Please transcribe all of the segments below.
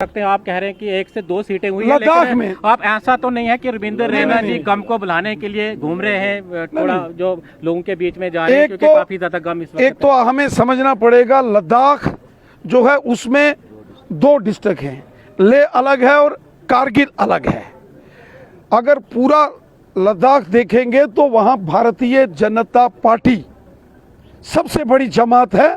सकते हैं, आप कह रहे हैं कि 1 से 2 सीटें हुई हैं, लद्दाख लेकिन में आप ऐसा तो नहीं है कि रविंद्र रैना जी गम को बुलाने के लिए घूम रहे हैं, थोड़ा जो लोगों के बीच में जा रहे हैं, क्योंकि काफी ज्यादा गम इस वक्त एक तो हमें समझना पड़ेगा, लद्दाख जो है उसमें 2 डिस्ट्रिक्ट हैं, लेह अलग है और कारगिल अलग है। अगर पूरा लद्दाख देखेंगे तो वहां भारतीय जनता पार्टी सबसे बड़ी जमात है।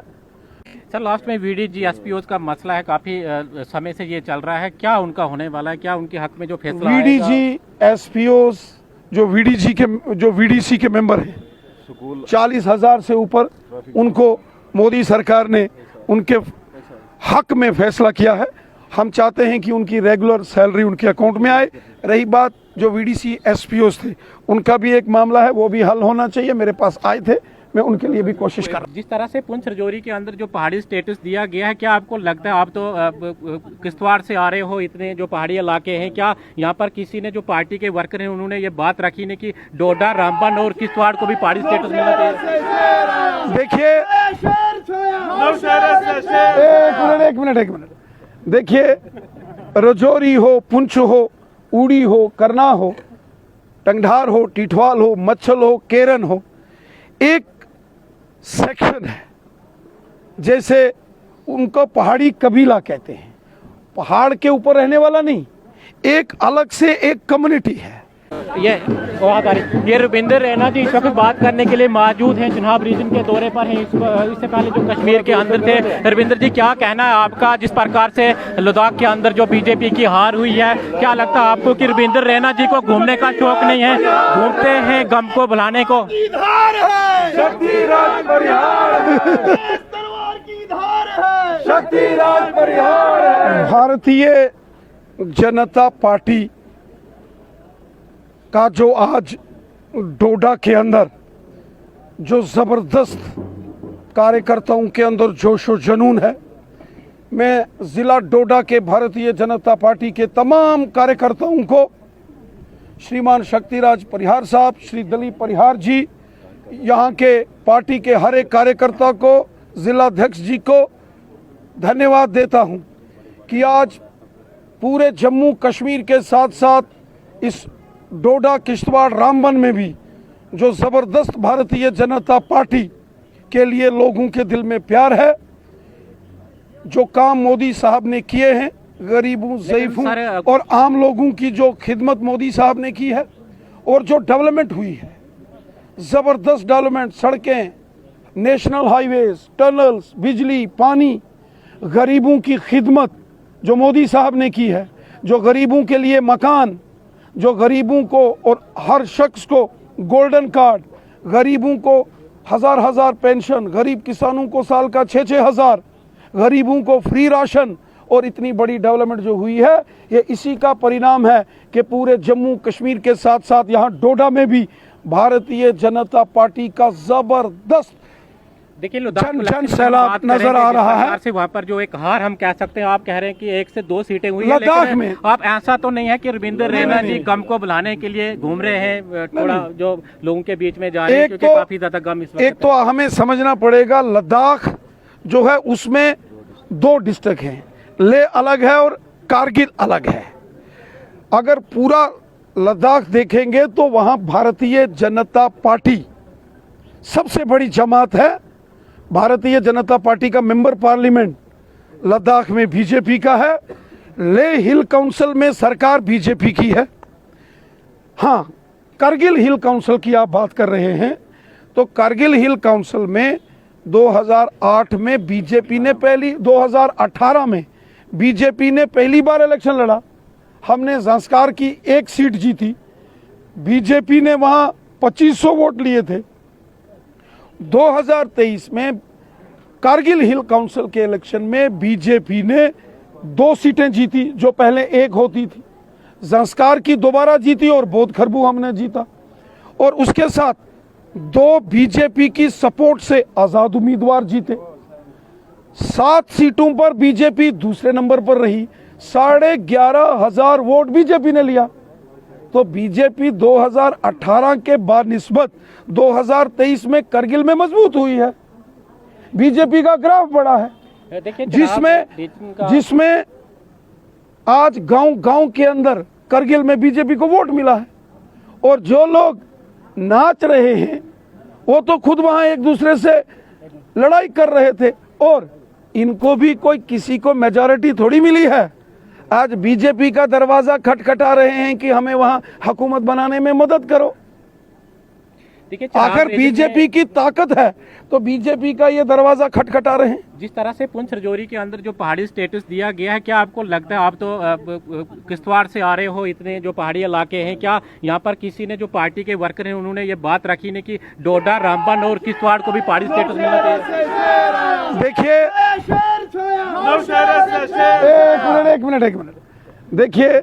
सर, लास्ट में वीडीजी एसपीओज का मसला है, काफी समय से ये चल रहा है, क्या उनका होने वाला है, क्या उनके हक में जो फैसला वीडीजी एसपीओज जो वीडीसी के मेंबर हैं, 40,000 से ऊपर उनको मोदी सरकार ने उनके हक में फैसला किया है। हम चाहते हैं कि उनकी रेगुलर सैलरी उनके अकाउंट में आए। रही बात जो वीडीसी एसपीओज थे, उनका भी एक मामला है, वो भी हल होना चाहिए। मेरे पास आए थे, मैं उनके लिए भी कोशिश कर रहा हूं। जिस तरह से पुंछ राजौरी के अंदर जो पहाड़ी स्टेटस दिया गया है, क्या आपको लगता है, आप तो किश्तवाड़ से आ रहे हो, इतने जो पहाड़ी इलाके हैं, क्या यहाँ पर किसी ने जो पार्टी के वर्कर हैं उन्होंने ये बात रखी नहीं कि डोडा, रामबन और किश्तवाड़ को भी पहाड़ी स्टेटस मिलना चाहिए? देखिए, एक मिनट देखिए, राजौरी हो, पुंछ हो, उड़ी हो, करना हो, टंगधार हो, टिठवाल हो, मच्छल हो, केरन हो, एक सेक्शन है, जैसे उनको पहाड़ी कबीला कहते हैं, पहाड़ के ऊपर रहने वाला नहीं, एक अलग से एक कम्युनिटी है। ये रविंद्र रैना जी इस वक्त बात करने के लिए मौजूद हैं, चुनाव रीजन के दौरे पर हैं। इससे पहले जो कश्मीर के अंदर थे, रविंद्र जी क्या कहना है आपका, जिस प्रकार से लद्दाख के अंदर जो बीजेपी की हार हुई है, क्या लगता है आपको कि रविंद्र रैना जी को घूमने का शौक नहीं है, घूमते हैं गम को भुलाने को? भारतीय जनता पार्टी का जो आज डोडा के अंदर जो जबरदस्त कार्यकर्ताओं के अंदर जोश और जुनून है, मैं जिला डोडा के भारतीय जनता पार्टी के तमाम कार्यकर्ताओं को, श्रीमान शक्तिराज परिहार साहब, श्री दिलीप परिहार जी, यहाँ के पार्टी के हर एक कार्यकर्ता को, जिलाध्यक्ष जी को धन्यवाद देता हूँ कि आज पूरे जम्मू कश्मीर के साथ साथ इस डोडा, किश्तवाड़, रामबन में भी जो जबरदस्त भारतीय जनता पार्टी के लिए लोगों के दिल में प्यार है, जो काम मोदी साहब ने किए हैं, गरीबों, ज़ईफों और आम लोगों की जो खिदमत मोदी साहब ने की है, और जो डेवलपमेंट हुई है, जबरदस्त डेवलपमेंट, सड़कें, नेशनल हाईवेज, टनल्स, बिजली, पानी, गरीबों की खिदमत जो मोदी साहब ने की है, जो गरीबों के लिए मकान, जो गरीबों को और हर शख्स को गोल्डन कार्ड, गरीबों को हजार पेंशन, गरीब किसानों को साल का 6-6 हज़ार, गरीबों को फ्री राशन, और इतनी बड़ी डेवलपमेंट जो हुई है, ये इसी का परिणाम है कि पूरे जम्मू कश्मीर के साथ साथ यहाँ डोडा में भी भारतीय जनता पार्टी का जबरदस्त देखिए जन सैलाब नजर आ रहा है। से वहाँ पर जो एक हार हम कह सकते हैं, आप कह रहे हैं कि 1 से 2 सीटें हुई हैं, लद्दाख लेकिन में आप ऐसा तो नहीं है कि रविंद्र रैना जी गम को बुलाने के लिए घूम रहे हैं, थोड़ा जो लोगों के बीच में जा रहे हैं, क्योंकि काफी ज्यादा गम इस वक्त। एक तो हमें समझना पड़ेगा, लद्दाख जो है उसमें 2 डिस्ट्रिक्ट हैं, लेह अलग है और कारगिल अलग है। अगर पूरा लद्दाख देखेंगे तो वहां भारतीय जनता पार्टी सबसे बड़ी जमात है। भारतीय जनता पार्टी का मेंबर पार्लियामेंट लद्दाख में बीजेपी का है, लेह हिल काउंसिल में सरकार बीजेपी की है। हाँ, कारगिल हिल काउंसिल की आप बात कर रहे हैं, तो कारगिल हिल काउंसिल में 2008 में बीजेपी ने 2018 में बीजेपी ने पहली बार इलेक्शन लड़ा, हमने ज़ंस्कार की 1 सीट जीती, बीजेपी ने वहां 2500 वोट लिए थे। 2023 में कारगिल हिल काउंसिल के इलेक्शन में बीजेपी ने 2 सीटें जीती, जो पहले 1 होती थी। ज़ंस्कार की दोबारा जीती और बोध खरबू हमने जीता, और उसके साथ 2 बीजेपी की सपोर्ट से आज़ाद उम्मीदवार जीते। 7 सीटों पर बीजेपी दूसरे नंबर पर रही, 11,500 वोट बीजेपी ने लिया। तो बीजेपी 2018 के बानिस्बत 2023 में करगिल में मजबूत हुई है, बीजेपी का ग्राफ बढ़ा है, जिसमें आज गांव गांव के अंदर करगिल में बीजेपी को वोट मिला है, और जो लोग नाच रहे हैं वो तो खुद वहां एक दूसरे से लड़ाई कर रहे थे, और इनको भी कोई किसी को मेजॉरिटी थोड़ी मिली है। आज बीजेपी का दरवाजा खटखटा रहे हैं कि हमें वहां हुकूमत बनाने में मदद करो। देखिए, अगर बीजेपी की ताकत है तो बीजेपी का ये दरवाजा खटखटा रहे हैं। जिस तरह से पुंछ राजौरी के अंदर जो पहाड़ी स्टेटस दिया गया है, क्या आपको लगता है, आप तो किश्तवाड़ से आ रहे हो, इतने जो पहाड़ी इलाके हैं, क्या यहाँ पर किसी ने जो पार्टी के वर्कर हैं उन्होंने ये बात रखी नहीं कि डोडा, रामबन और किश्तवाड़ को भी पहाड़ी स्टेटस मिलना चाहिए? देखिए, एक मिनट देखिए,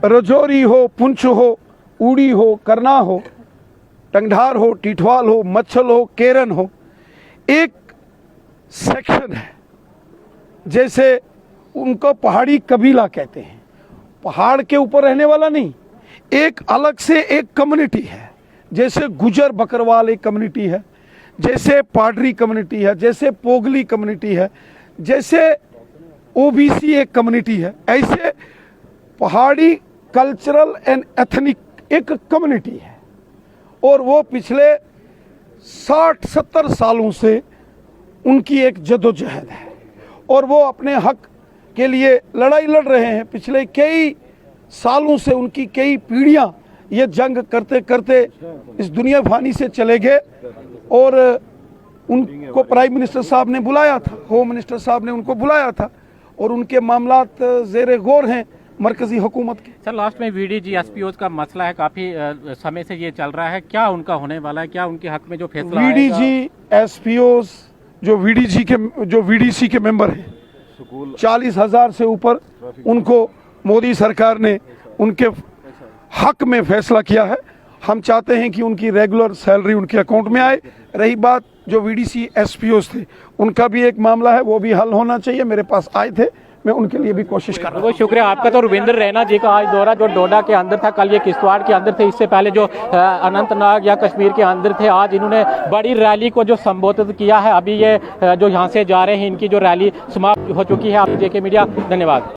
राजौरी हो, पुंछ हो, उड़ी हो, करना हो, टंगधार हो, टिठवाल हो, मच्छल हो, केरन हो, एक सेक्शन है। जैसे उनको पहाड़ी कबीला कहते हैं, पहाड़ के ऊपर रहने वाला नहीं, एक अलग से एक कम्युनिटी है। जैसे गुजर बकरवाल एक कम्युनिटी है, जैसे पाडरी कम्युनिटी है, जैसे पोगली कम्युनिटी है, जैसे ओबीसी एक कम्युनिटी है। ऐसे पहाड़ी कल्चरल एंड एथनिक एक कम्युनिटी है, और वो पिछले 60-70 सालों से उनकी एक जद्दोजहद है, और वो अपने हक के लिए लड़ाई लड़ रहे हैं। पिछले कई सालों से उनकी कई पीढ़ियां ये जंग करते करते इस दुनिया फानी से चले गए, और उनको प्राइम मिनिस्टर साहब ने बुलाया था, होम मिनिस्टर साहब ने उनको बुलाया था, और उनके मामलात ज़ेरे गौर हैं मरकजी हुकूमत के। सर, लास्ट में वीडीजी एसपीओज का मसला है, काफी समय से ये चल रहा है, क्या उनका होने वाला है, क्या उनके हक में जो फैसला वीडीजी एसपीओज जो वीडीसी के मेंबर हैं, 40,000 से ऊपर, उनको मोदी सरकार ने उनके हक में फैसला किया है। हम चाहते हैं कि उनकी रेगुलर सैलरी उनके अकाउंट में आए। रही बात जो वीडीसी एसपीओज थे, उनका भी एक मामला है, वो भी हल होना चाहिए। मेरे पास आए थे, मैं उनके लिए भी कोशिश कर रहा हूँ। बहुत शुक्रिया आपका। तो रुविंदर रैना जी का आज दौरा जो डोडा के अंदर था, कल ये किश्तवाड़ के अंदर थे, इससे पहले जो अनंतनाग या कश्मीर के अंदर थे, आज इन्होंने बड़ी रैली को जो संबोधित किया है। अभी ये जो यहाँ से जा रहे हैं, इनकी जो रैली समाप्त हो चुकी है। आप जेके मीडिया, धन्यवाद।